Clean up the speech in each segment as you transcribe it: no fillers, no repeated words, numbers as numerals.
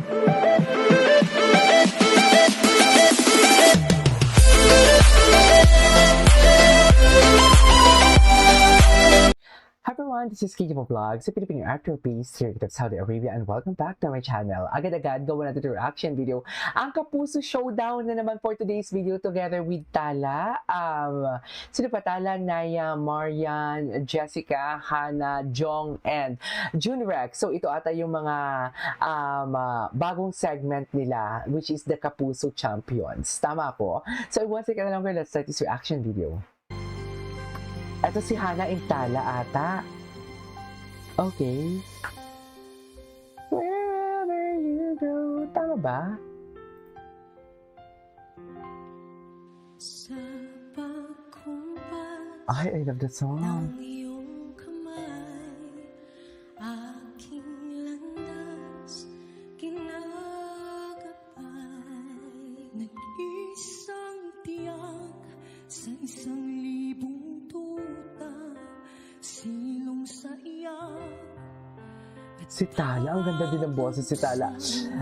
Hi everyone, this is Kiki Vlog, sa Philippine Actor Base here at Saudi Arabia, and welcome back to my channel. Agad-agad, gawa natin yung reaction video. Ang Kapuso Showdown na naman for today's video together with Tala. Sino pa? Tala, Naya, Marian, Jessica, Hannah, Jong, and Junrex. So ito ata yung mga bagong segment nila, which is the Kapuso Champions. Tama ako? So once again na lang, let's start this reaction video. Ito si Hannah and Tala ata. Okay. Wherever you go. Tama ba? Ay, I love that song. Si Tala, ang ganda din ng boses si Tala.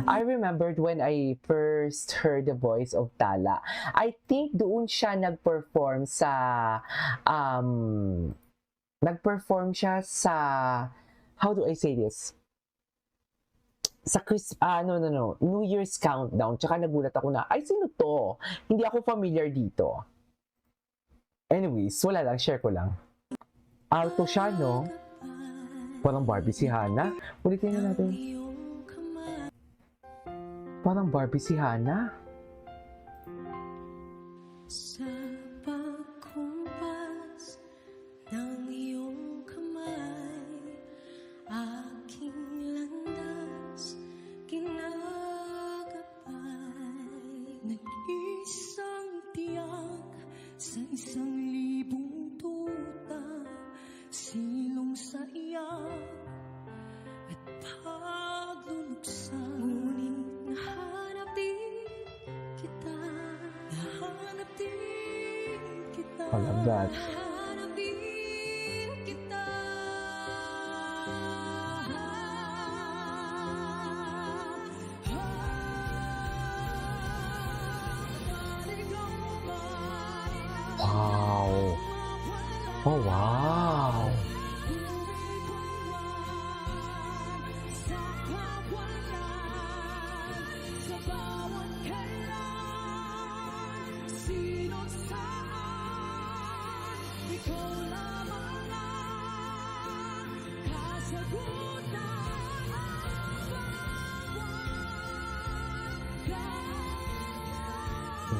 I remembered when I first heard the voice of Tala. I think doon siya nag-perform sa how do I say this? Sa New Year's Countdown. Tsaka nagulat ako na, ay sino to? Hindi ako familiar dito. Anyways, wala lang, share ko lang. Alto siya, no? Parang Barbie si Hannah. Ulitin na natin. Parang Barbie si Hannah. Sa pagkumpas ng iyong kamay, aking landas kinagapay. Nag-isang tiyak sa 1,000 tuta, silong sa iyak at pagluluksa. Ngunit nahanap din kita, nahanap din kita, I love that. nahanap din kita. Wow. Oh, wow.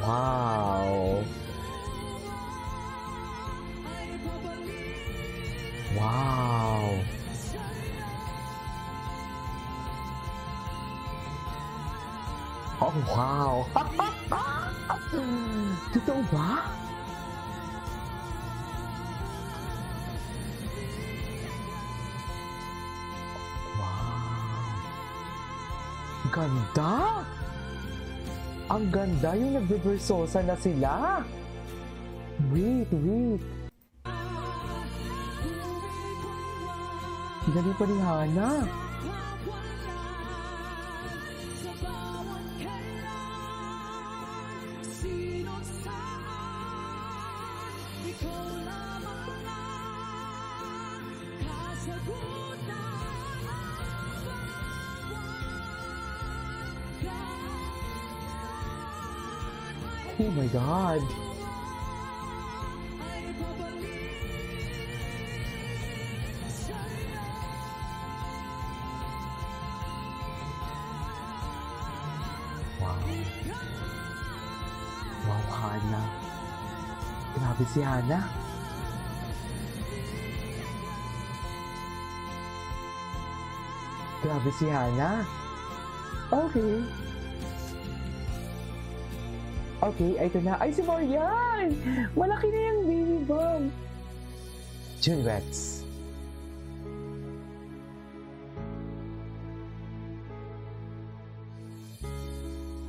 Wow. Wow. Oh, wow. Totoo ba? Wow. Ganda. Ang ganda yung nagbe-versosa na sila. Wait. Galing pa ni Hannah. Oh my God. Wow. Wow, Hannah. Grabe si Hannah. Grabe si Hannah. Okay. Okay, ito na. Ay, si Marian! Malaki na yung baby bump. Junrex.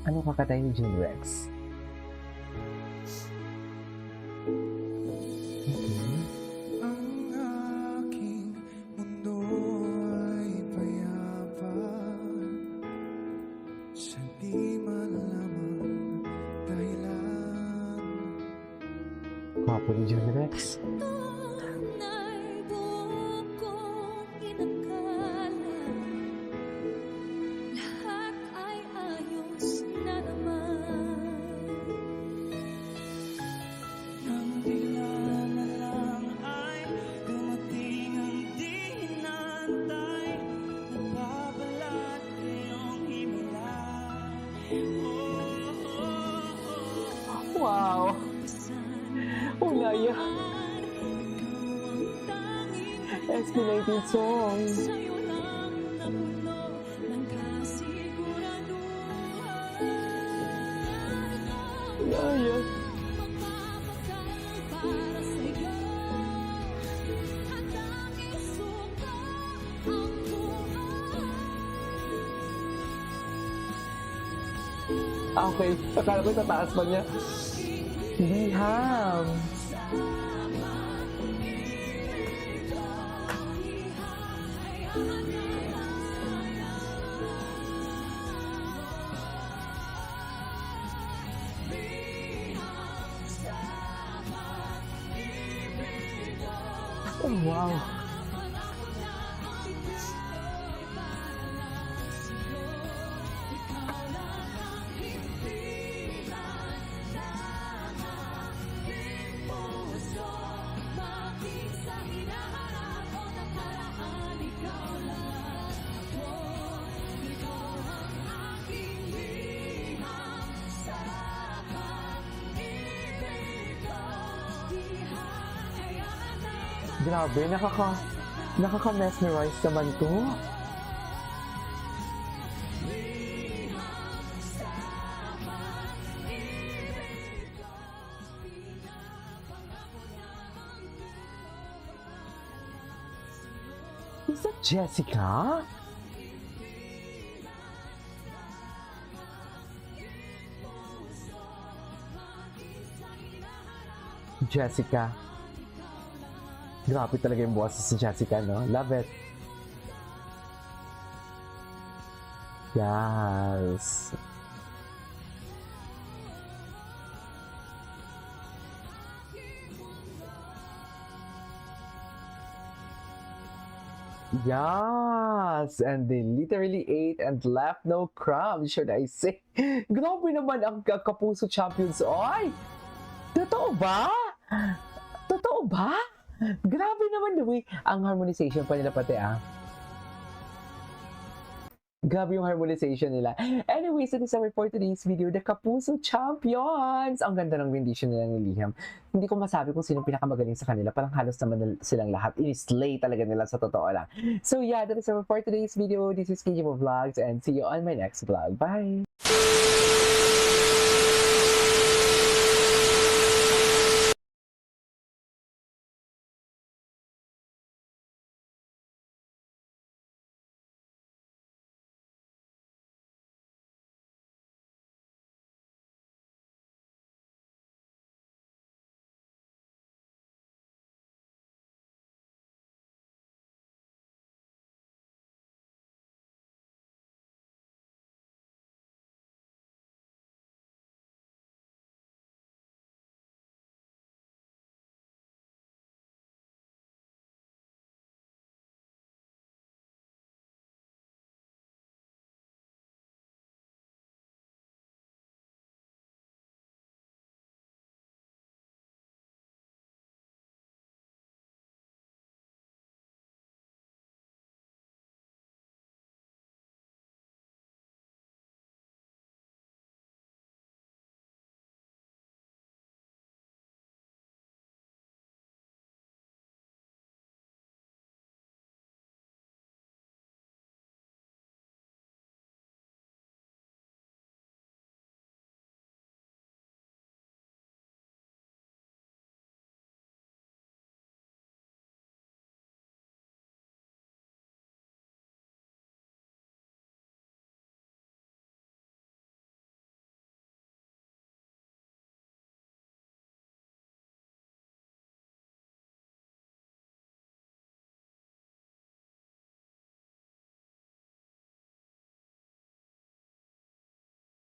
Ano kakatay ni Junrex? sa di malamang dahilan. Gwapo ni June Rex. Tunay buong kong inakala lahat ay ayos na naman. Nang bigla na lang ay dumating ang di hinantay, nagbabalat ngayong himala. Wow! Unaya! SB19 song! Sa'yo lang napuno ng kasiguraduhan. Unaya! Magpapakal para sa'yo, handang isuka ang buhay. Okay, akala ko sa taas pa niya. Liham! Oh, wow! Grabe, nakaka-mesmerize naman to. Is that Jessica? Jessica. Grabe talaga yung boses si Jessica, no? Love it. Yes. Yes! And they literally ate and left no crumbs, should I say. Grabe naman ang Kapuso Champions. Oy! Totoo ba? Totoo ba? Grabe naman the way ang harmonization pa nila pati Grabe yung harmonization nila. Anyways, that is our for today's video, the Kapuso Champions! Ang ganda ng rendition nila ni Liham. Hindi ko masabi kung sino pinakamagaling sa kanila. Parang halos naman silang lahat. I-slay talaga nila sa totoo lang. So yeah, that is our for today's video. This is KJ Vlogs and see you on my next vlog. Bye!